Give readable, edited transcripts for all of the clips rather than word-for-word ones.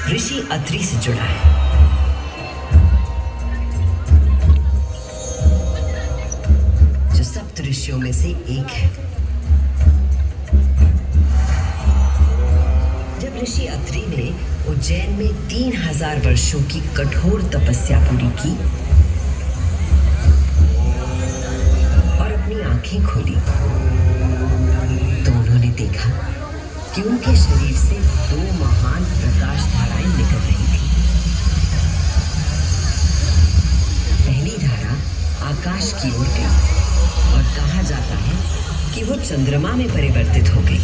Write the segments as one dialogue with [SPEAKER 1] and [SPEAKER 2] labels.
[SPEAKER 1] ऋषि अत्रि से जुड़ा है। जो सप्त ऋषियों में से एक है। जब ऋषि अत्रि ने उज्जैन में 3000 वर्षों की कठोर तपस्या पूरी की और अपनी आंखें खोली तो उन्होंने देखा कि उनके शरीर से 2 महान प्रकाश धाराएं निकल रही थी। पहली धारा आकाश की ओर गई और कहा जाता है कि वो चंद्रमा में परिवर्तित हो गई।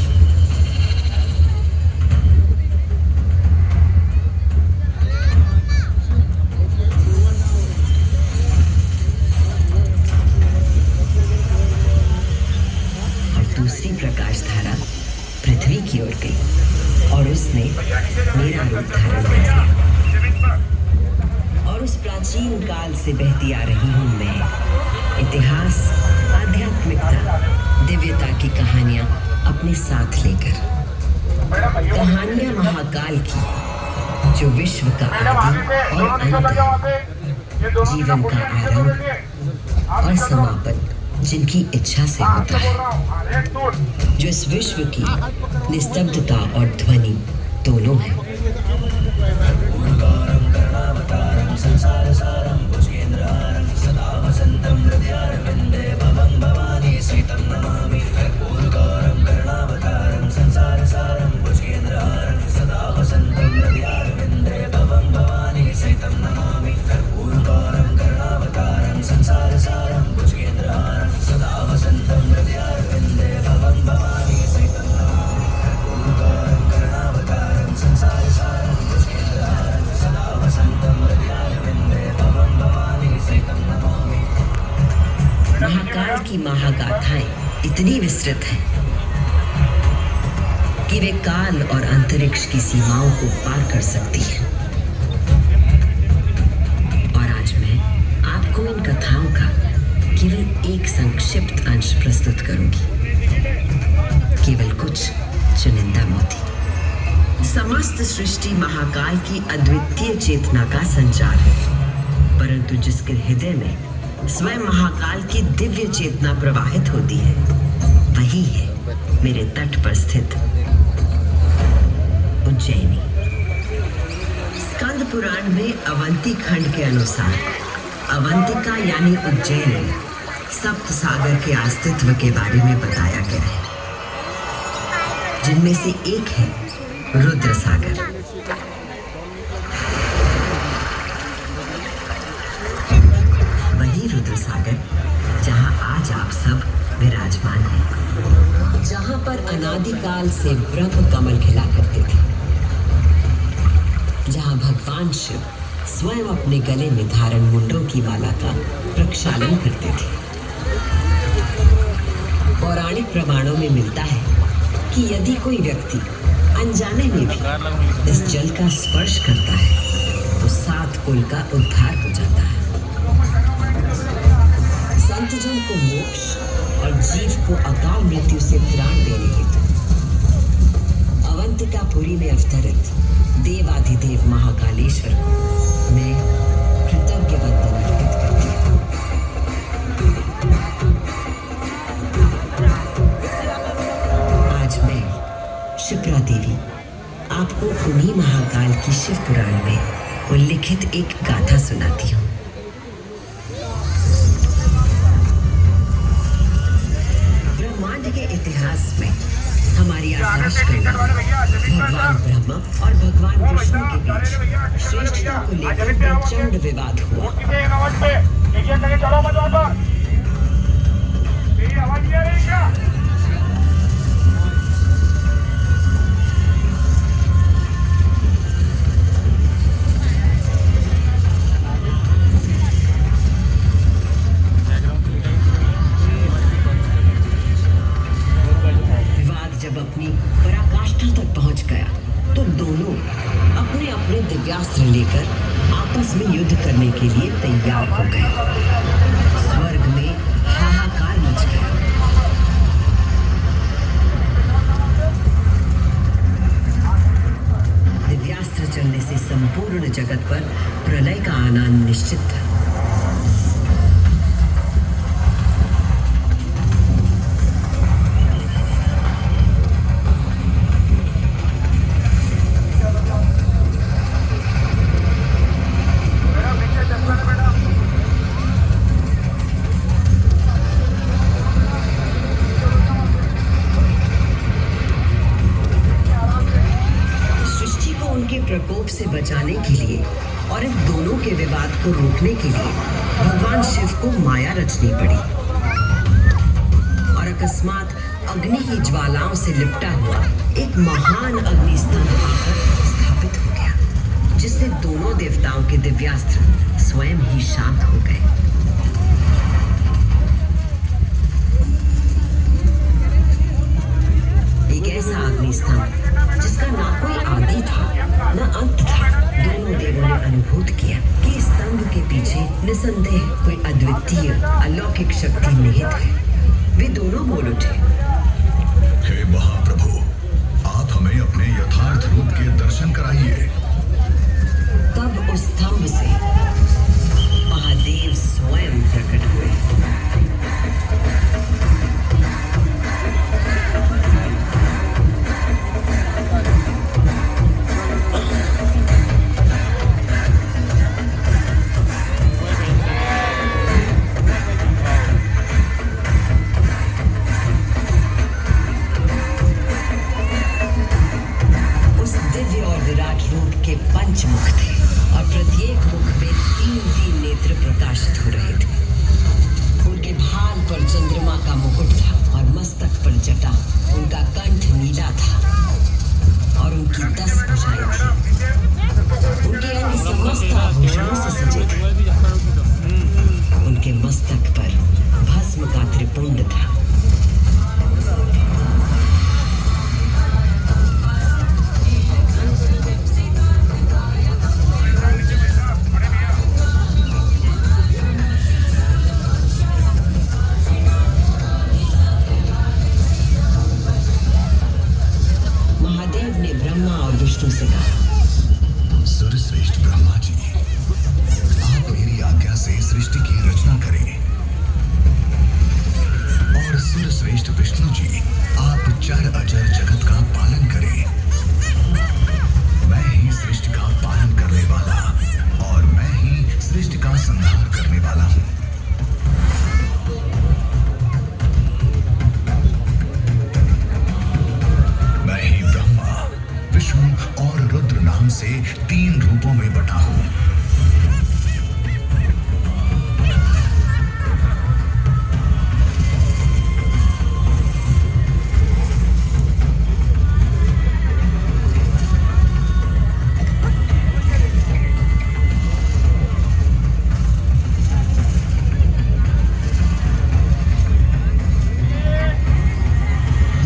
[SPEAKER 1] और दूसरी प्रकाश धारा पृथ्वी की ओर गई और उसने मेरा रूप धारण कर लिया। और उस प्राचीन काल से बहती आ रही हूं मैं, इतिहास, आध्यात्मिकता, दिव्यता की कहानियां अपने साथ लेकर। कहानियां महाकाल की, जो विश्व का आदि और अंत है, जीवन का आरंभ और समापन जिनकी इच्छा से होता है, जो इस विश्व की निस्तब्धता और ध्वनि दोनों है। महाकाल की महागाथाएं इतनी विस्तृत हैं कि वे काल और अंतरिक्ष की सीमाओं को पार कर सकती हैं। और आज मैं आपको इन कथाओं का केवल एक संक्षिप्त अंश प्रस्तुत करूंगी, केवल कुछ चुनिंदा मोती। समस्त सृष्टि महाकाल की अद्वितीय चेतना का संचार है, परंतु जिसके हृदय में स्वयं महाकाल की दिव्य चेतना प्रवाहित होती है, वही है मेरे तट पर स्थित उज्जैनी। स्कंद पुराण में अवंती खंड के अनुसार अवंतिका यानी उज्जैन सप्त सागर के अस्तित्व के बारे में बताया गया है, जिनमें से एक है रुद्र सागर। वही रुद्र सागर जहां आज आप सब विराजमान हैं, जहां पर अनादिकाल से ब्रह्म कमल खिला करते थे, जहां भगवान शिव स्वयं अपने गले में धारण मुंडों की माला का प्रक्षालन करते थे। पौराणिक प्रमाणों में मिलता है कि यदि कोई व्यक्ति अनजाने में भी इस जल का स्पर्श करता है तो 7 कुल का उद्धार हो जाता है। संतजन को मोक्ष और जीव को अकाल मृत्यु से त्राण देने हेतु अवंतिकापुरी में अवतरित देवाधिदेव महाकालेश्वर को मैं कृतज्ञ वंदन अर्पित करती हूँ। आज मैं शिप्रा देवी आपको उन्हीं महाकाल की शिव पुराण में उल्लिखित एक गाथा सुनाती हूँ। ब्रह्मांड के इतिहास में हमारी आकाश गंगा भगवान ब्रह्मा और भगवान विष्णु के बीच श्रेष्ठता को लेकर प्रचंड विवाद हुआ। जब अपनी पराकाष्ठा तक पहुंच गया तो दोनों अपने अपने दिव्यास्त्र लेकर आपस में युद्ध करने के लिए तैयार हो गए। स्वर्ग में हाहाकार मच गया। दिव्यास्त्र चलने से संपूर्ण जगत पर प्रलय का आना निश्चित था। कोप से बचाने के लिए और इन दोनों के विवाद को रोकने के लिए भगवान शिव को माया रचनी पड़ी। और अकस्मात अग्नि की ज्वालाओं से लिपटा हुआ एक महान अग्निस्तंभ आकर स्थापित हो गया, जिससे दोनों देवताओं के दिव्यास्त्र स्वयं ही शांत हो गए। एक ऐसा अग्निस्तंभ जिसका ना कोई आदि था न अंत था, दोनों देवों ने अनुभूत किया कि स्तंभ के पीछे निसंदेह कोई अद्वितीय अलौकिक शक्ति निहित है। वे दोनों बोल उठे,
[SPEAKER 2] हे महाप्रभु, आप हमें अपने यथार्थ रूप के दर्शन कराइए।
[SPEAKER 1] तब उस स्तंभ से महादेव स्वयं प्रकट हुए। पंचमुख थे और प्रत्येक मुख पे 3-3 नेत्र प्रकाशित हो रहे थे। उनके भाल पर चंद्रमा का मुकुट था और मस्तक पर जटा, उनका कंठ नीला था और उनकी 10 भुजाएं थी। उनके अंग समस्त आभूषणों से सजे थे। उनके मस्तक पर भस्म का त्रिपुंड था। विष्णु से कहा,
[SPEAKER 2] सूर्यश्रेष्ठ ब्रह्मा जी, आप मेरी आज्ञा से सृष्टि की रचना करें। और सूर्यश्रेष्ठ विष्णु जी, आप चर अचर जगत का पालन करें। मैं ही सृष्टि का पालन करने वाला और मैं ही सृष्टि का संहार करने वाला हूँ। मैं ही ब्रह्मा, विष्णु और रुद्र नाम से 3 रूपों में बटा हूं।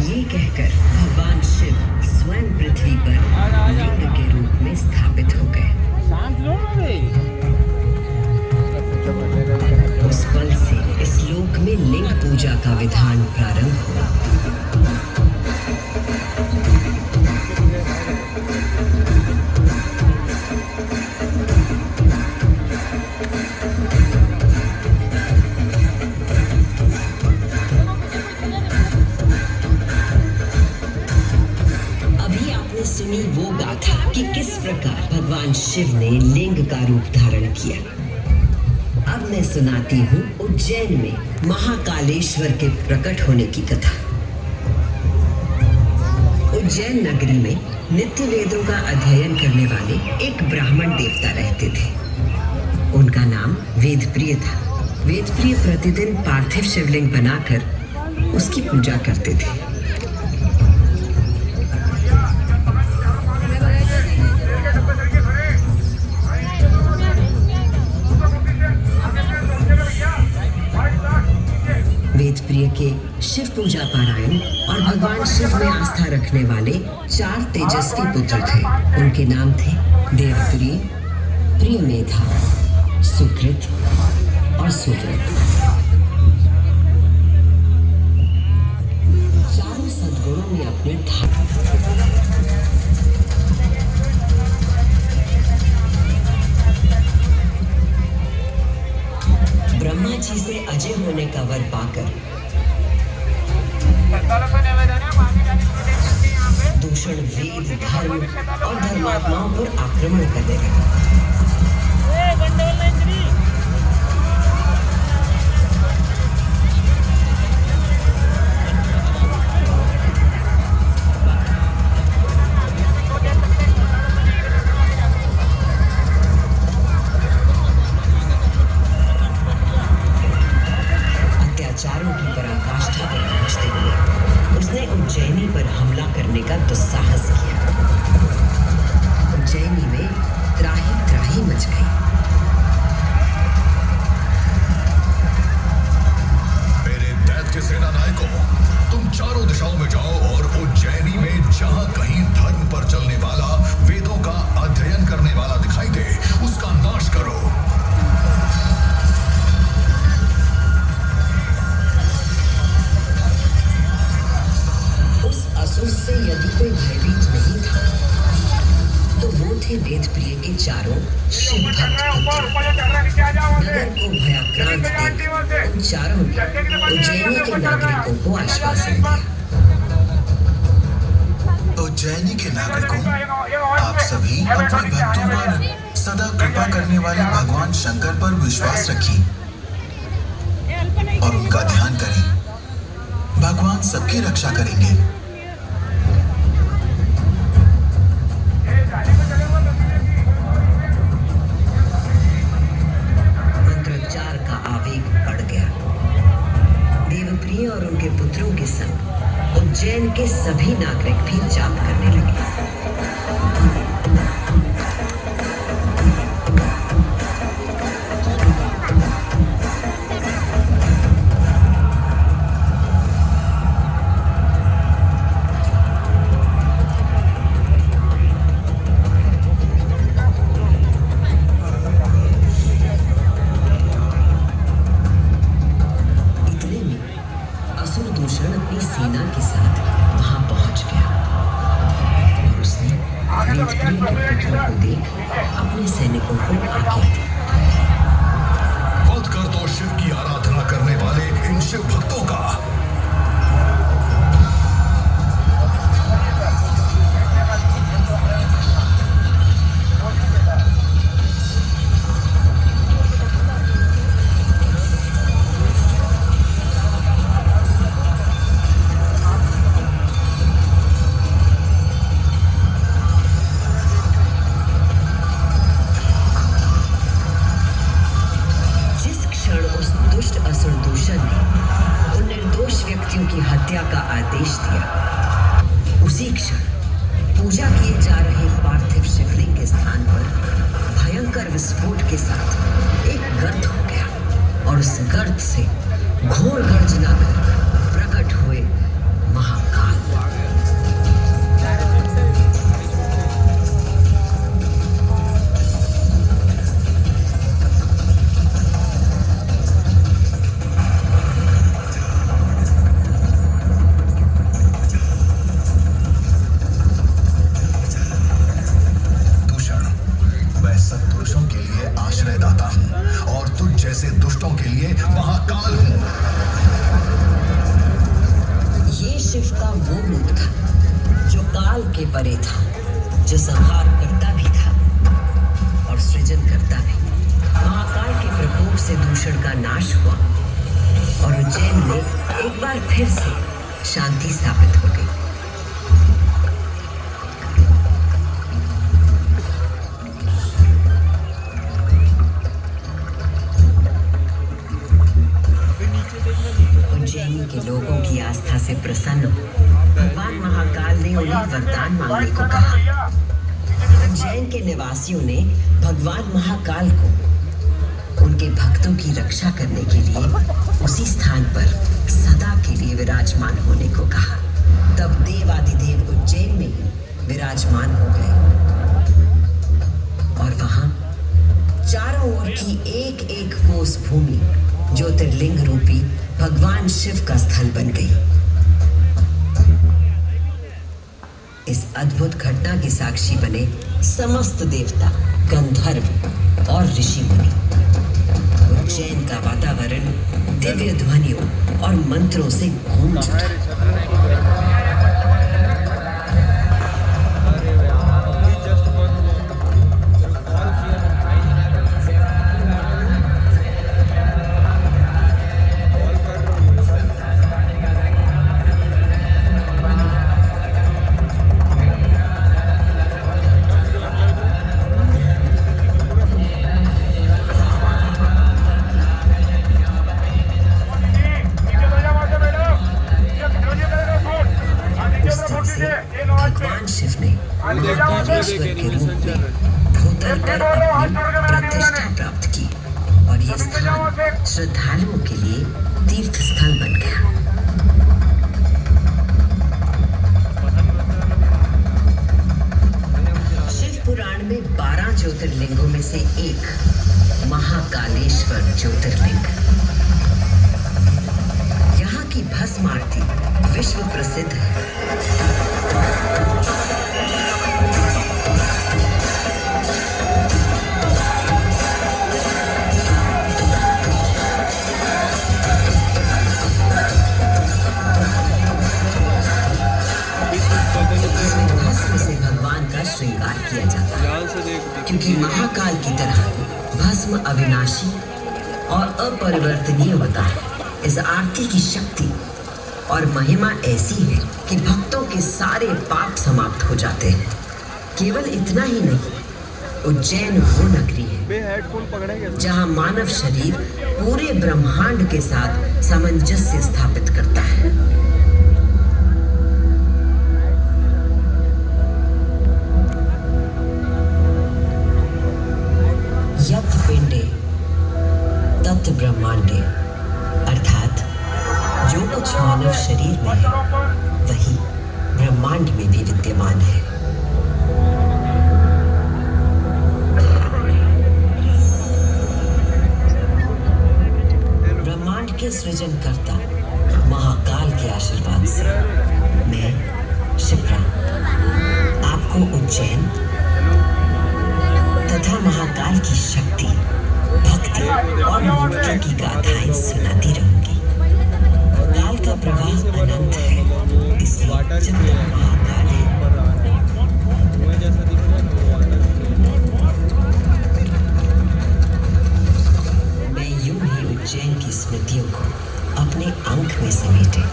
[SPEAKER 1] ये कहकर भगवान शिव स्वयं पृथ्वी पर लिंग के रूप में स्थापित हो गए। उस पल से इस लोक में लिंग पूजा का विधान प्रारंभ हुआ। सुनी वो गाथा कि किस प्रकार भगवान शिव ने लिंग का रूप धारण किया। अब मैं सुनाती हूँ उज्जैन में महाकालेश्वर के प्रकट होने की कथा। उज्जैन नगरी में नित्य वेदों का अध्ययन करने वाले एक ब्राह्मण देवता रहते थे। उनका नाम वेदप्रिय था। वेदप्रिय प्रतिदिन पार्थिव शिवलिंग बनाकर उसकी पूजा करते थे। वेदप्रिय के शिव पूजा पारायण और भगवान शिव में आस्था रखने वाले 4 तेजस्वी पुत्र थे। उनके नाम थे देवप्रिय, प्रियमेधा, सुकृत और सुव्रत। चारों सद्गुणों में अपने ब्रह्मा जी से अजय होने का वर पाकर दूषण वेद, धर्म और धर्मात्माओं पर आक्रमण करने लगा। विचारों की पराकाष्ठा पर पहुंचते हुए उसने उज्जैनी पर हमला करने का दुस्साहस किया। उज्जैनी में त्राही त्राही मच गई।
[SPEAKER 2] मेरे दैत्य सेना नायकों, तुम चारों दिशाओं में जाओ और उज्जैनी में जहां कहीं धर्म पर चलने वाला, वेदों का अध्ययन करने वाला दिखाई दे, उसका नाश करो।
[SPEAKER 1] उस असुर से यदि कोई भयभीत नहीं था तो वो थे वेदप्रिय के चारों शिव भक्त पुत्र। नगर को भयाक्रांत देख उन चारों ने उज्जैनी के नागरिकों को आश्वासन दिया।
[SPEAKER 2] उज्जैनी के नागरिकों, आप सभी अपने भक्तों पर सदा कृपा करने वाले भगवान शंकर पर विश्वास रखिए और उनका ध्यान करें। भगवान सबकी रक्षा करेंगे।
[SPEAKER 1] मंत्रोच्चार का आवेग बढ़ गया। देवप्रिय और उनके पुत्रों के संग उज्जैन के सभी नागरिक भी जाप करने लगे। दूषण अपनी सेना के साथ वहां पहुंच गया और उसने वेदप्रिय के पुत्रों को देख अपने सैनिकों को आज्ञा दी।
[SPEAKER 2] वध कर दो शिव की आराधना करने वाले इन शिव भक्तों का।
[SPEAKER 1] असुर दूषण ने उन निर्दोष व्यक्तियों की हत्या का आदेश दिया, उसी क्षण पूजा किए जा रहे पार्थिव शिवलिंग के स्थान पर भयंकर विस्फोट के साथ एक गर्त हो गया और उस गर्त से घोर गर्जना कर प्रकट हुए महाकाल।
[SPEAKER 2] जैसे दुष्टों के लिए महाकाल हूं।
[SPEAKER 1] ये शिव का वो रूप था जो काल के परे था, जो संहार करता भी था और सृजन करता भी। महाकाल के प्रकोप से दूषण का नाश हुआ और उज्जैन में एक बार फिर से शांति स्थापित हो गई। उज्जैनी के लोगों की आस्था से प्रसन्न हो भगवान महाकाल ने उन्हें वरदान मांगने को कहा। उज्जैन के निवासियों ने भगवान महाकाल को उनके भक्तों की रक्षा करने के लिए उसी स्थान पर सदा के लिए विराजमान होने को कहा। तब देवादिदेव उज्जैन में ही विराजमान हो गए और वहां चारों ओर की एक एक कोस भूमि ज्योतिर्लिंग रूपी भगवान शिव का स्थल बन गई। इस अद्भुत घटना के साक्षी बने समस्त देवता, गंधर्व और ऋषि मुनि। उज्जैन का वातावरण दिव्य ध्वनियों और मंत्रों से गूंज उठा। योगेश्वर के रूप में भूतल पर अपनी प्रतिष्ठा प्राप्त की और यह स्थान श्रद्धालुओं के लिए तीर्थ स्थल बन गया। शिव पुराण में 12 ज्योतिर्लिंगों में से एक महाकालेश्वर ज्योतिर्लिंग, यहाँ की भस्म आरती विश्व प्रसिद्ध है। भस्म से भगवान का श्रृंगार किया जाता है, क्योंकि महाकाल की तरह भस्म अविनाशी और अपरिवर्तनीय होता है। इस आरती की शक्ति और महिमा ऐसी है कि भक्तों के सारे पाप समाप्त हो जाते हैं। केवल इतना ही नहीं, उज्जैन वो नगरी है जहां मानव शरीर पूरे ब्रह्मांड के साथ सामंजस्य स्थापित करता है। यत् पिंडे तत् ब्रह्मांडे, अर्थात जो कुछ मानव शरीर में है वही ब्रह्मांड में भी विद्यमान है। ब्रह्मांड के सृजनकर्ता महाकाल के आशीर्वाद से मैं शिप्रा आपको उज्जैन तथा महाकाल की शक्ति, भक्ति और मुक्ति की गाथाएं सुनाती रहूंगी। काल का प्रवाह अनंत है, इसलिए जितना महाकाल है मैं यूं ही उज्जैन की स्मृतियों को अपने अंक में समेटे